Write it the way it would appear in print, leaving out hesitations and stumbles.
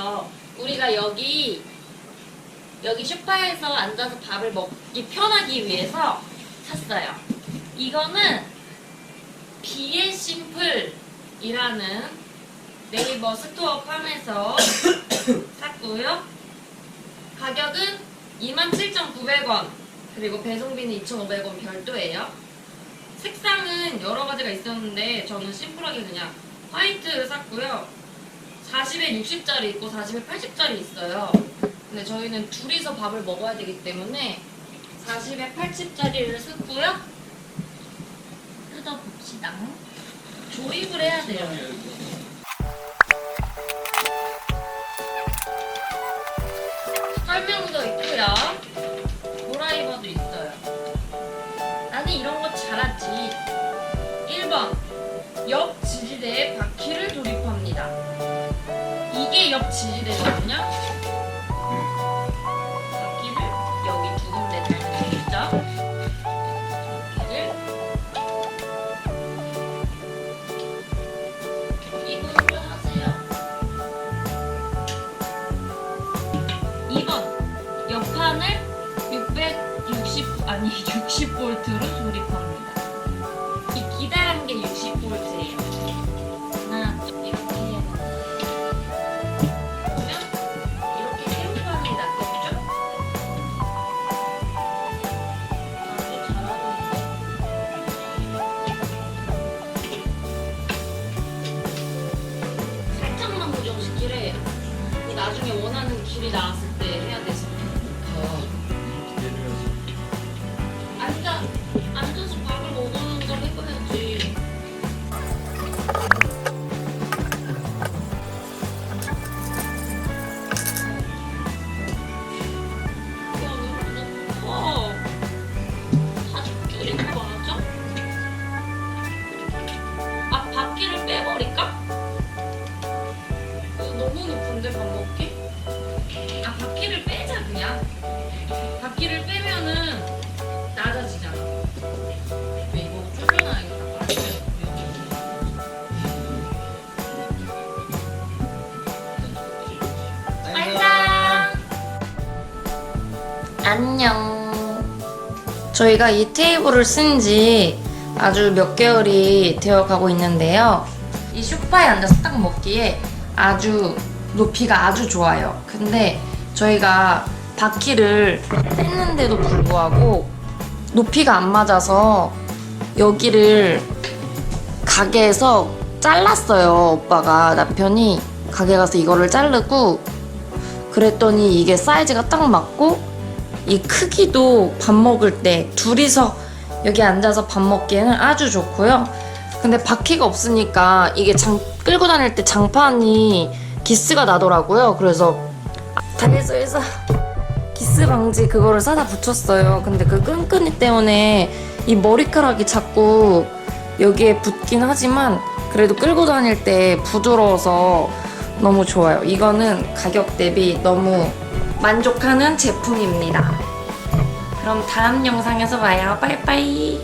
샀어요. 우리가 여기 소파에서 앉아서 밥을 먹기 편하기 위해서 샀어요. 이거는 비의 심플이라는 네이버 스토어 팜에서 샀고요. 가격은 27,900원, 그리고 배송비는 2,500원 별도예요. 색상은 여러 가지가 있었는데 저는 심플하게 그냥 화이트를 샀고요. 40에 60짜리 있고 40에 80짜리 있어요. 근데 저희는 둘이서 밥을 먹어야 되기 때문에 40에 80짜리를 샀고요. 뜯어봅시다. 조립을 해야 돼요. 설명도 있고요. 드라이버도 있어요. 나는 이런 거 잘하지. 1번, 옆 지지대에 바퀴를 돌입합니다. 이게 옆 지지대거든요. 바퀴를 여기 두 군데 달면 되겠죠? 바퀴를 이분으로 하세요. 2번, 옆판을 60V로 조립합니다. 이 기다란 게 60V예요. 하나, 이렇게 해요. 그러면 이렇게 세우면이 낫겠죠? 아주 잘하고 있네. 살짝만 고정시키래. 나중에 원하는 길이 나왔을 때 해야 돼서. 앉아서 밥을 먹는 걸 해봐야지. 다 줄인 거 맞아? 아, 바퀴를 빼버릴까? 너무 높은데 밥 먹기? 아, 바퀴를 빼자 그냥. 바퀴를 빼면은 낮아지잖아. 이거 쫄려놔야겠다. 완성! 안녕. 저희가 이 테이블을 쓴 지 아주 몇 개월이 되어 가고 있는데요. 이 소파에 앉아서 딱 먹기에 아주 높이가 아주 좋아요. 근데 저희가 바퀴를 뺐는데도 불구하고 높이가 안 맞아서 여기를 가게에서 잘랐어요. 오빠가, 남편이 가게 가서 이거를 자르고 그랬더니 이게 사이즈가 딱 맞고 이 크기도 밥 먹을 때 둘이서 여기 앉아서 밥 먹기에는 아주 좋고요. 근데 바퀴가 없으니까 이게 끌고 다닐 때 장판이 기스가 나더라고요. 그래서 다이소에서 기스 방지 그거를 사다 붙였어요. 근데 그 끈끈이 때문에 이 머리카락이 자꾸 여기에 붙긴 하지만 그래도 끌고 다닐 때 부드러워서 너무 좋아요. 이거는 가격 대비 너무 만족하는 제품입니다. 그럼 다음 영상에서 봐요. 빠이빠이.